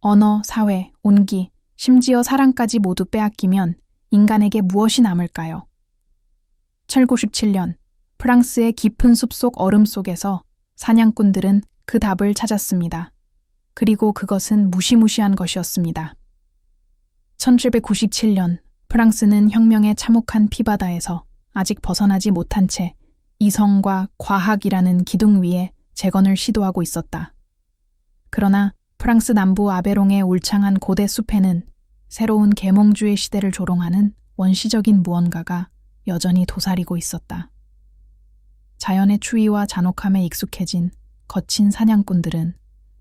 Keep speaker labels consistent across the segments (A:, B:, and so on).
A: 언어, 사회, 온기, 심지어 사랑까지 모두 빼앗기면 인간에게 무엇이 남을까요? 1797년 프랑스의 깊은 숲속 얼음 속에서 사냥꾼들은 그 답을 찾았습니다. 그리고 그것은 무시무시한 것이었습니다. 1797년 프랑스는 혁명의 참혹한 피바다에서 아직 벗어나지 못한 채 이성과 과학이라는 기둥 위에 재건을 시도하고 있었다. 그러나 프랑스 남부 아베롱의 울창한 고대 숲에는 새로운 계몽주의 시대를 조롱하는 원시적인 무언가가 여전히 도사리고 있었다. 자연의 추위와 잔혹함에 익숙해진 거친 사냥꾼들은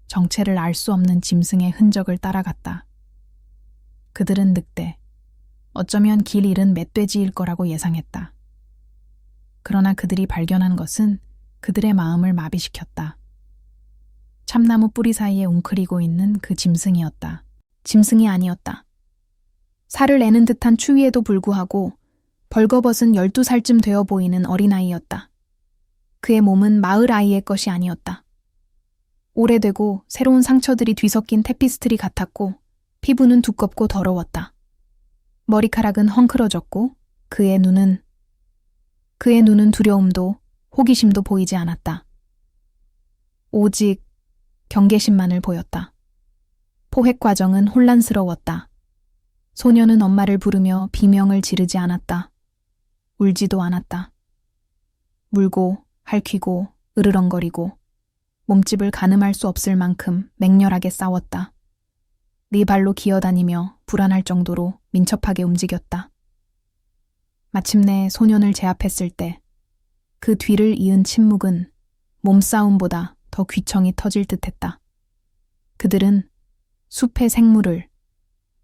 A: 정체를 알 수 없는 짐승의 흔적을 따라갔다. 그들은 늑대, 어쩌면 길 잃은 멧돼지일 거라고 예상했다. 그러나 그들이 발견한 것은 그들의 마음을 마비시켰다. 참나무 뿌리 사이에 웅크리고 있는 그 짐승이었다. 짐승이 아니었다. 살을 내는 듯한 추위에도 불구하고 벌거벗은 12살쯤 되어 보이는 어린아이였다. 그의 몸은 마을 아이의 것이 아니었다. 오래되고 새로운 상처들이 뒤섞인 테피스트리 같았고 피부는 두껍고 더러웠다. 머리카락은 헝클어졌고 그의 눈은 두려움도 호기심도 보이지 않았다. 오직 경계심만을 보였다. 포획 과정은 혼란스러웠다. 소녀는 엄마를 부르며 비명을 지르지 않았다. 울지도 않았다. 물고 핥히고 으르렁거리고 몸집을 가늠할 수 없을 만큼 맹렬하게 싸웠다. 네 발로 기어다니며 불안할 정도로 민첩하게 움직였다. 마침내 소년을 제압했을 때 그 뒤를 이은 침묵은 몸싸움보다 더 귀청이 터질 듯했다. 그들은 숲의 생물을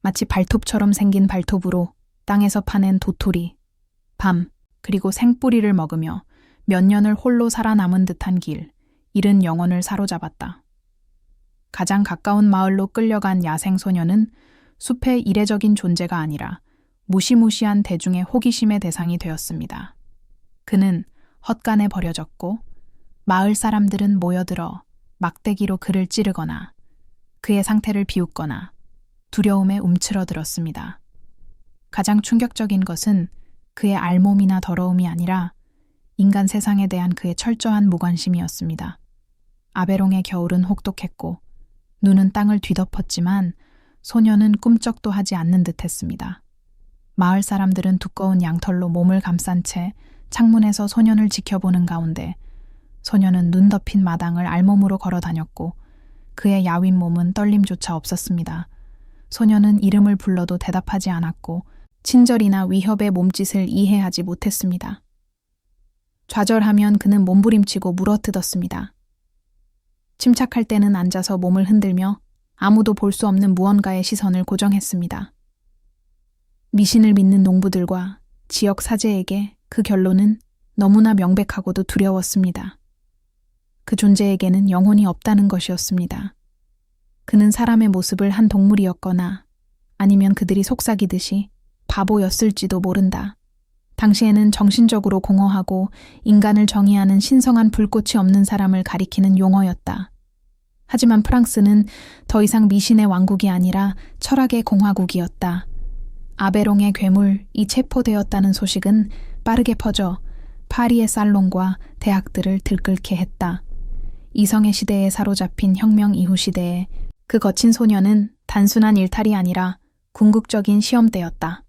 A: 마치 발톱처럼 생긴 발톱으로 땅에서 파낸 도토리, 밤, 그리고 생뿌리를 먹으며 몇 년을 홀로 살아남은 듯한 길, 잃은 영혼을 사로잡았다. 가장 가까운 마을로 끌려간 야생소녀는 숲의 이례적인 존재가 아니라 무시무시한 대중의 호기심의 대상이 되었습니다. 그는 헛간에 버려졌고 마을 사람들은 모여들어 막대기로 그를 찌르거나 그의 상태를 비웃거나 두려움에 움츠러들었습니다. 가장 충격적인 것은 그의 알몸이나 더러움이 아니라 인간 세상에 대한 그의 철저한 무관심이었습니다. 아베롱의 겨울은 혹독했고 눈은 땅을 뒤덮었지만 소녀는 꿈쩍도 하지 않는 듯했습니다. 마을 사람들은 두꺼운 양털로 몸을 감싼 채 창문에서 소년을 지켜보는 가운데 소년은 눈 덮인 마당을 알몸으로 걸어 다녔고 그의 야윈 몸은 떨림조차 없었습니다. 소년은 이름을 불러도 대답하지 않았고 친절이나 위협의 몸짓을 이해하지 못했습니다. 좌절하면 그는 몸부림치고 물어뜯었습니다. 침착할 때는 앉아서 몸을 흔들며 아무도 볼 수 없는 무언가의 시선을 고정했습니다. 미신을 믿는 농부들과 지역 사제에게 그 결론은 너무나 명백하고도 두려웠습니다. 그 존재에게는 영혼이 없다는 것이었습니다. 그는 사람의 모습을 한 동물이었거나 아니면 그들이 속삭이듯이 바보였을지도 모른다. 당시에는 정신적으로 공허하고 인간을 정의하는 신성한 불꽃이 없는 사람을 가리키는 용어였다. 하지만 프랑스는 더 이상 미신의 왕국이 아니라 철학의 공화국이었다. 아베롱의 괴물이 체포되었다는 소식은 빠르게 퍼져 파리의 살롱과 대학들을 들끓게 했다. 이성의 시대에 사로잡힌 혁명 이후 시대에 그 거친 소녀는 단순한 일탈이 아니라 궁극적인 시험대였다.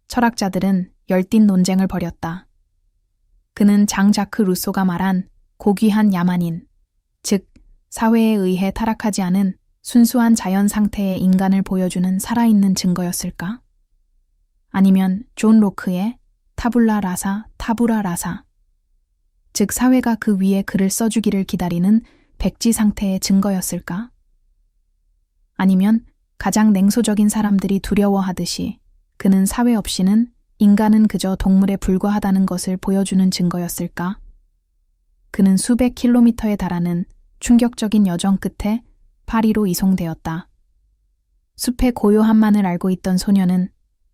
A: 철학자들은 열띤 논쟁을 벌였다. 그는 장 자크 루소가 말한 고귀한 야만인, 즉 사회에 의해 타락하지 않은 순수한 자연 상태의 인간을 보여주는 살아있는 증거였을까? 아니면 존 로크의 타불라 라사, 즉 사회가 그 위에 글을 써주기를 기다리는 백지 상태의 증거였을까? 아니면 가장 냉소적인 사람들이 두려워하듯이 그는 사회 없이는 인간은 그저 동물에 불과하다는 것을 보여주는 증거였을까? 그는 수백 킬로미터에 달하는 충격적인 여정 끝에 파리로 이송되었다. 숲의 고요함만을 알고 있던 소녀는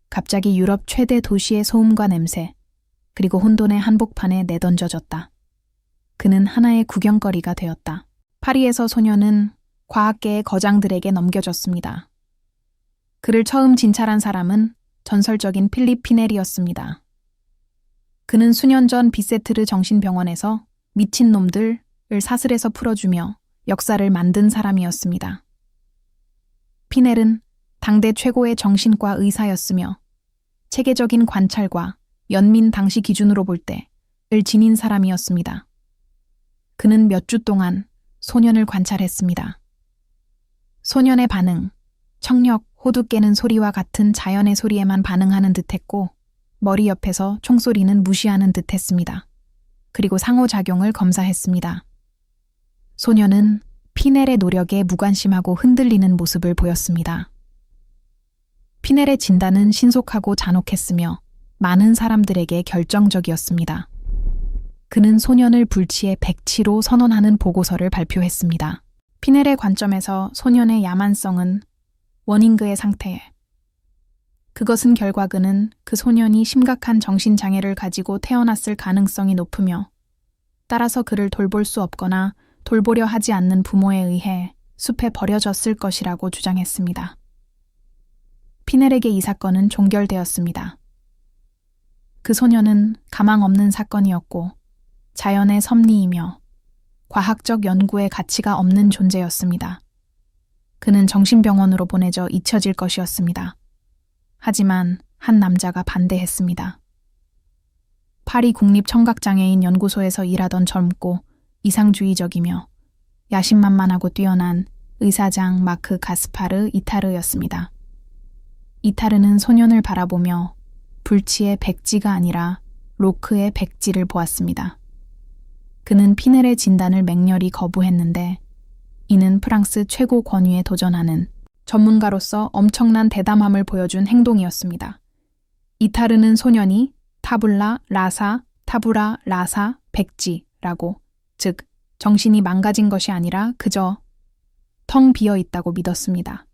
A: 갑자기 유럽 최대 도시의 소음과 냄새, 그리고 혼돈의 한복판에 내던져졌다. 그는 하나의 구경거리가 되었다. 파리에서 소녀는 과학계의 거장들에게 넘겨졌습니다. 그를 처음 진찰한 사람은 전설적인 필립 피넬이었습니다. 그는 수년 전 비세트르 정신병원에서 미친놈들을 사슬에서 풀어주며 역사를 만든 사람이었습니다. 피넬은 당대 최고의 정신과 의사였으며 체계적인 관찰과 연민 당시 기준으로 볼 때를 지닌 사람이었습니다. 그는 몇 주 동안 소년을 관찰했습니다. 소년의 반응, 청력, 호두 깨는 소리와 같은 자연의 소리에만 반응하는 듯했고 머리 옆에서 총소리는 무시하는 듯했습니다. 그리고 상호작용을 검사했습니다. 소년은 피넬의 노력에 무관심하고 흔들리는 모습을 보였습니다. 피넬의 진단은 신속하고 잔혹했으며 많은 사람들에게 결정적이었습니다. 그는 소년을 불치의 백치로 선언하는 보고서를 발표했습니다. 피넬의 관점에서 소년의 야만성은 원인그의 상태에, 그것은 결과 그는 그 소년이 심각한 정신장애를 가지고 태어났을 가능성이 높으며 따라서 그를 돌볼 수 없거나 돌보려 하지 않는 부모에 의해 숲에 버려졌을 것이라고 주장했습니다. 피넬에게 이 사건은 종결되었습니다. 그 소년은 가망 없는 사건이었고 자연의 섭리이며 과학적 연구의 가치가 없는 존재였습니다. 그는 정신병원으로 보내져 잊혀질 것이었습니다. 하지만 한 남자가 반대했습니다. 파리 국립청각장애인 연구소에서 일하던 젊고 이상주의적이며 야심만만하고 뛰어난 의사장 마크 가스파르 이타르였습니다. 이타르는 소년을 바라보며 불치의 백지가 아니라 로크의 백지를 보았습니다. 그는 피넬의 진단을 맹렬히 거부했는데 이는 프랑스 최고 권위에 도전하는 전문가로서 엄청난 대담함을 보여준 행동이었습니다. 이타르는 소년이 타블라 라사 백지라고, 즉 정신이 망가진 것이 아니라 그저 텅 비어 있다고 믿었습니다.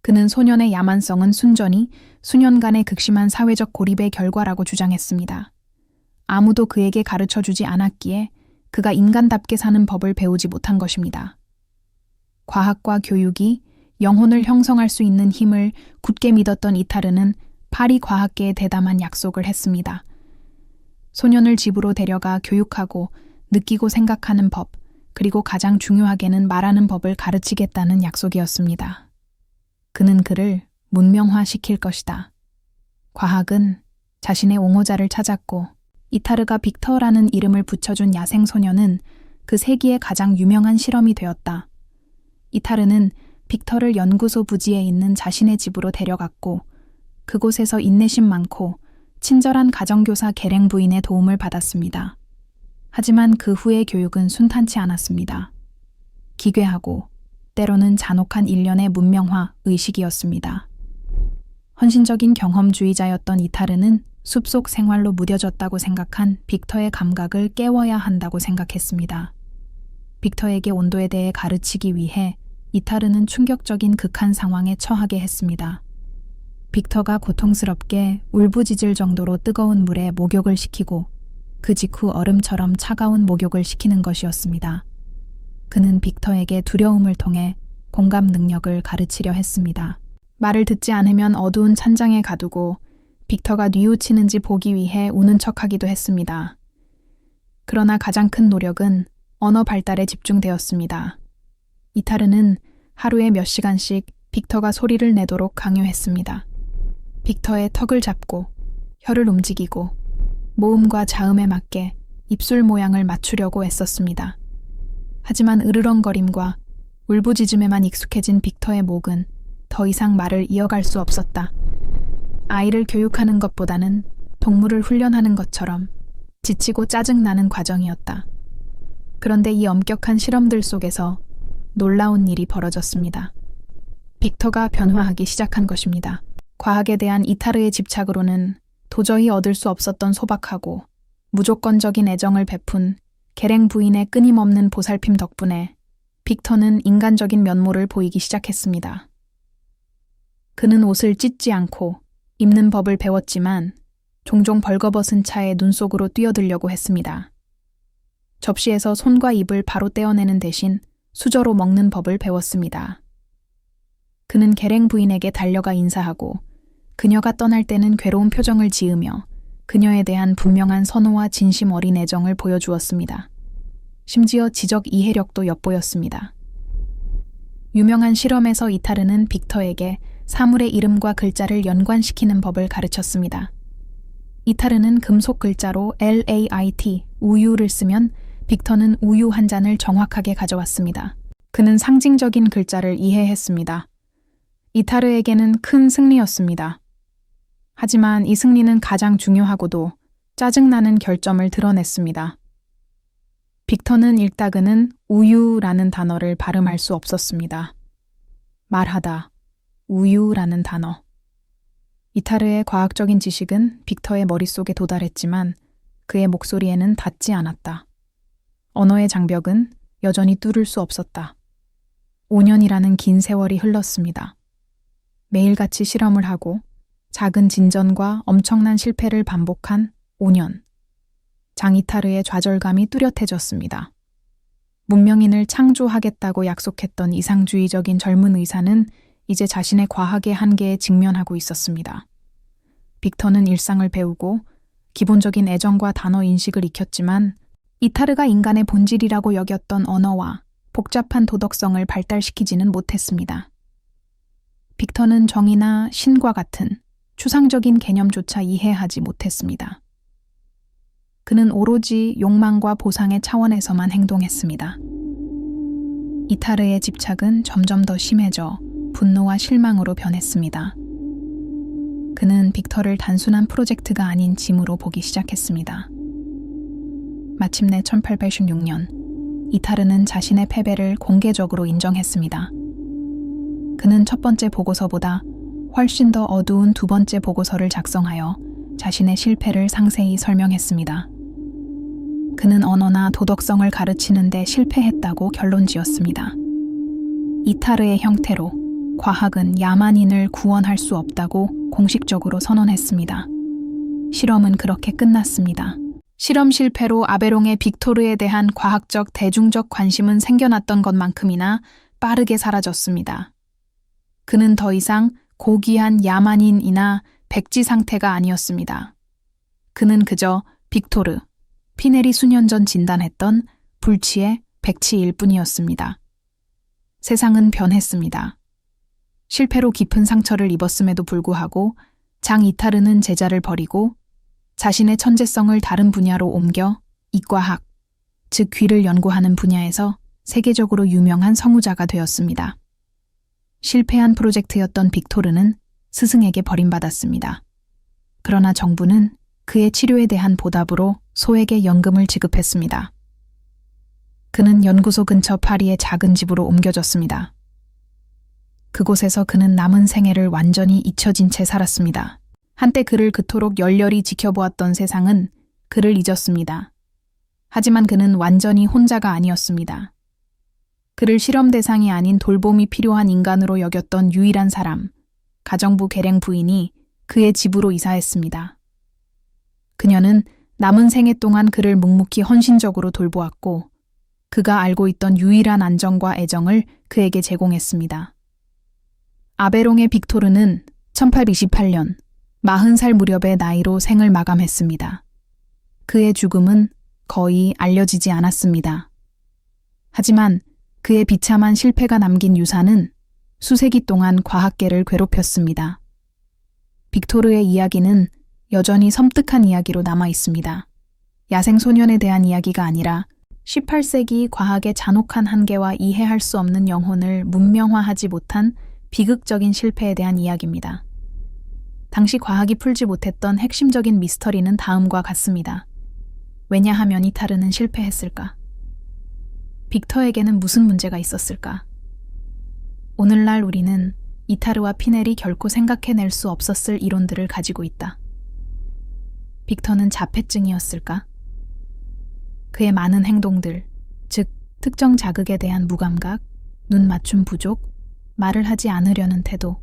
A: 그는 소년의 야만성은 순전히 수년간의 극심한 사회적 고립의 결과라고 주장했습니다. 아무도 그에게 가르쳐주지 않았기에 그가 인간답게 사는 법을 배우지 못한 것입니다. 과학과 교육이 영혼을 형성할 수 있는 힘을 굳게 믿었던 이타르는 파리 과학계에 대담한 약속을 했습니다. 소년을 집으로 데려가 교육하고 느끼고 생각하는 법, 그리고 가장 중요하게는 말하는 법을 가르치겠다는 약속이었습니다. 그는 그를 문명화시킬 것이다. 과학은 자신의 옹호자를 찾았고 이타르가 빅터라는 이름을 붙여준 야생소년은 그 세기의 가장 유명한 실험이 되었다. 이타르는 빅터를 연구소 부지에 있는 자신의 집으로 데려갔고 그곳에서 인내심 많고 친절한 가정교사 계랭 부인의 도움을 받았습니다. 하지만 그 후의 교육은 순탄치 않았습니다. 기괴하고 때로는 잔혹한 일련의 문명화 의식이었습니다. 헌신적인 경험주의자였던 이타르는 숲속 생활로 무뎌졌다고 생각한 빅터의 감각을 깨워야 한다고 생각했습니다. 빅터에게 온도에 대해 가르치기 위해 이타르는 충격적인 극한 상황에 처하게 했습니다. 빅터가 고통스럽게 울부짖을 정도로 뜨거운 물에 목욕을 시키고 그 직후 얼음처럼 차가운 목욕을 시키는 것이었습니다. 그는 빅터에게 두려움을 통해 공감 능력을 가르치려 했습니다. 말을 듣지 않으면 어두운 찬장에 가두고 빅터가 뉘우치는지 보기 위해 우는 척하기도 했습니다. 그러나 가장 큰 노력은 언어 발달에 집중되었습니다. 이타르는 하루에 몇 시간씩 빅터가 소리를 내도록 강요했습니다. 빅터의 턱을 잡고 혀를 움직이고 모음과 자음에 맞게 입술 모양을 맞추려고 애썼습니다. 하지만 으르렁거림과 울부짖음에만 익숙해진 빅터의 목은 더 이상 말을 이어갈 수 없었다. 아이를 교육하는 것보다는 동물을 훈련하는 것처럼 지치고 짜증나는 과정이었다. 그런데 이 엄격한 실험들 속에서 놀라운 일이 벌어졌습니다. 빅터가 변화하기 시작한 것입니다. 과학에 대한 이타르의 집착으로는 도저히 얻을 수 없었던 소박하고 무조건적인 애정을 베푼 계랭 부인의 끊임없는 보살핌 덕분에 빅터는 인간적인 면모를 보이기 시작했습니다. 그는 옷을 찢지 않고 입는 법을 배웠지만 종종 벌거벗은 차에 눈 속으로 뛰어들려고 했습니다. 접시에서 손과 입을 바로 떼어내는 대신 수저로 먹는 법을 배웠습니다. 그는 계랭 부인에게 달려가 인사하고 그녀가 떠날 때는 괴로운 표정을 지으며 그녀에 대한 분명한 선호와 진심 어린 애정을 보여주었습니다. 심지어 지적 이해력도 엿보였습니다. 유명한 실험에서 이타르는 빅터에게 사물의 이름과 글자를 연관시키는 법을 가르쳤습니다. 이타르는 금속 글자로 LAIT, 우유를 쓰면 빅터는 우유 한 잔을 정확하게 가져왔습니다. 그는 상징적인 글자를 이해했습니다. 이타르에게는 큰 승리였습니다. 하지만 이 승리는 가장 중요하고도 짜증나는 결점을 드러냈습니다. 빅터는 읽다 그는 우유라는 단어를 발음할 수 없었습니다. 말하다, 우유라는 단어. 이타르의 과학적인 지식은 빅터의 머릿속에 도달했지만 그의 목소리에는 닿지 않았다. 언어의 장벽은 여전히 뚫을 수 없었다. 5년이라는 긴 세월이 흘렀습니다. 매일같이 실험을 하고 작은 진전과 엄청난 실패를 반복한 5년. 장이타르의 좌절감이 뚜렷해졌습니다. 문명인을 창조하겠다고 약속했던 이상주의적인 젊은 의사는 이제 자신의 과학의 한계에 직면하고 있었습니다. 빅터는 일상을 배우고 기본적인 애정과 단어 인식을 익혔지만 이타르가 인간의 본질이라고 여겼던 언어와 복잡한 도덕성을 발달시키지는 못했습니다. 빅터는 정의나 신과 같은 추상적인 개념조차 이해하지 못했습니다. 그는 오로지 욕망과 보상의 차원에서만 행동했습니다. 이타르의 집착은 점점 더 심해져 분노와 실망으로 변했습니다. 그는 빅터를 단순한 프로젝트가 아닌 짐으로 보기 시작했습니다. 마침내 1886년, 이타르는 자신의 패배를 공개적으로 인정했습니다. 그는 첫 번째 보고서보다 훨씬 더 어두운 두 번째 보고서를 작성하여 자신의 실패를 상세히 설명했습니다. 그는 언어나 도덕성을 가르치는데 실패했다고 결론지었습니다. 이타르의 형태로 과학은 야만인을 구원할 수 없다고 공식적으로 선언했습니다. 실험은 그렇게 끝났습니다. 실험 실패로 아베롱의 빅토르에 대한 과학적 대중적 관심은 생겨났던 것만큼이나 빠르게 사라졌습니다. 그는 더 이상 고귀한 야만인이나 백지 상태가 아니었습니다. 그는 그저 빅토르, 피넬이 수년 전 진단했던 불치의 백치일 뿐이었습니다. 세상은 변했습니다. 실패로 깊은 상처를 입었음에도 불구하고 장 이타르는 제자를 버리고 자신의 천재성을 다른 분야로 옮겨 이과학, 즉 귀를 연구하는 분야에서 세계적으로 유명한 성우자가 되었습니다. 실패한 프로젝트였던 빅토르는 스승에게 버림받았습니다. 그러나 정부는 그의 치료에 대한 보답으로 소에게 연금을 지급했습니다. 그는 연구소 근처 파리의 작은 집으로 옮겨졌습니다. 그곳에서 그는 남은 생애를 완전히 잊혀진 채 살았습니다. 한때 그를 그토록 열렬히 지켜보았던 세상은 그를 잊었습니다. 하지만 그는 완전히 혼자가 아니었습니다. 그를 실험 대상이 아닌 돌봄이 필요한 인간으로 여겼던 유일한 사람, 가정부 계랭 부인이 그의 집으로 이사했습니다. 그녀는 남은 생애 동안 그를 묵묵히 헌신적으로 돌보았고 그가 알고 있던 유일한 안정과 애정을 그에게 제공했습니다. 아베롱의 빅토르는 1828년 40살 무렵의 나이로 생을 마감했습니다. 그의 죽음은 거의 알려지지 않았습니다. 하지만 그의 비참한 실패가 남긴 유산은 수세기 동안 과학계를 괴롭혔습니다. 빅토르의 이야기는 여전히 섬뜩한 이야기로 남아 있습니다. 야생소년에 대한 이야기가 아니라 18세기 과학의 잔혹한 한계와 이해할 수 없는 영혼을 문명화하지 못한 비극적인 실패에 대한 이야기입니다. 당시 과학이 풀지 못했던 핵심적인 미스터리는 다음과 같습니다. 왜냐하면 이타르는 실패했을까? 빅터에게는 무슨 문제가 있었을까? 오늘날 우리는 이타르와 피넬이 결코 생각해낼 수 없었을 이론들을 가지고 있다. 빅터는 자폐증이었을까? 그의 많은 행동들, 즉 특정 자극에 대한 무감각, 눈 맞춤 부족, 말을 하지 않으려는 태도,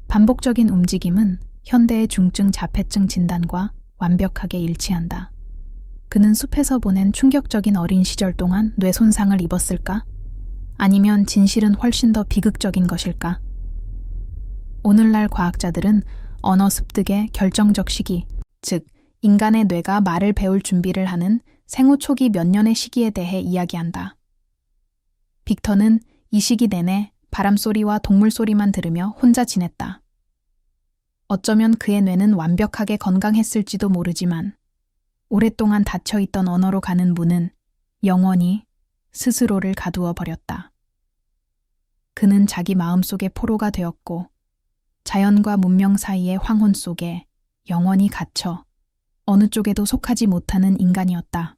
A: 반복적인 움직임은 현대의 중증 자폐증 진단과 완벽하게 일치한다. 그는 숲에서 보낸 충격적인 어린 시절 동안 뇌 손상을 입었을까? 아니면 진실은 훨씬 더 비극적인 것일까? 오늘날 과학자들은 언어 습득의 결정적 시기, 즉, 인간의 뇌가 말을 배울 준비를 하는 생후 초기 몇 년의 시기에 대해 이야기한다. 빅터는 이 시기 내내 바람소리와 동물소리만 들으며 혼자 지냈다. 어쩌면 그의 뇌는 완벽하게 건강했을지도 모르지만 오랫동안 닫혀있던 언어로 가는 문은 영원히 스스로를 가두어 버렸다. 그는 자기 마음속의 포로가 되었고 자연과 문명 사이의 황혼 속에 영원히 갇혀 어느 쪽에도 속하지 못하는 인간이었다.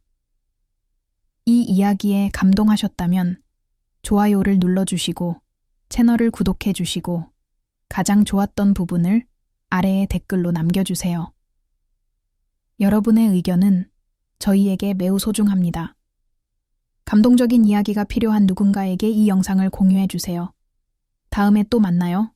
A: 이 이야기에 감동하셨다면 좋아요를 눌러주시고 채널을 구독해주시고 가장 좋았던 부분을 아래에 댓글로 남겨주세요. 여러분의 의견은 저희에게 매우 소중합니다. 감동적인 이야기가 필요한 누군가에게 이 영상을 공유해주세요. 다음에 또 만나요.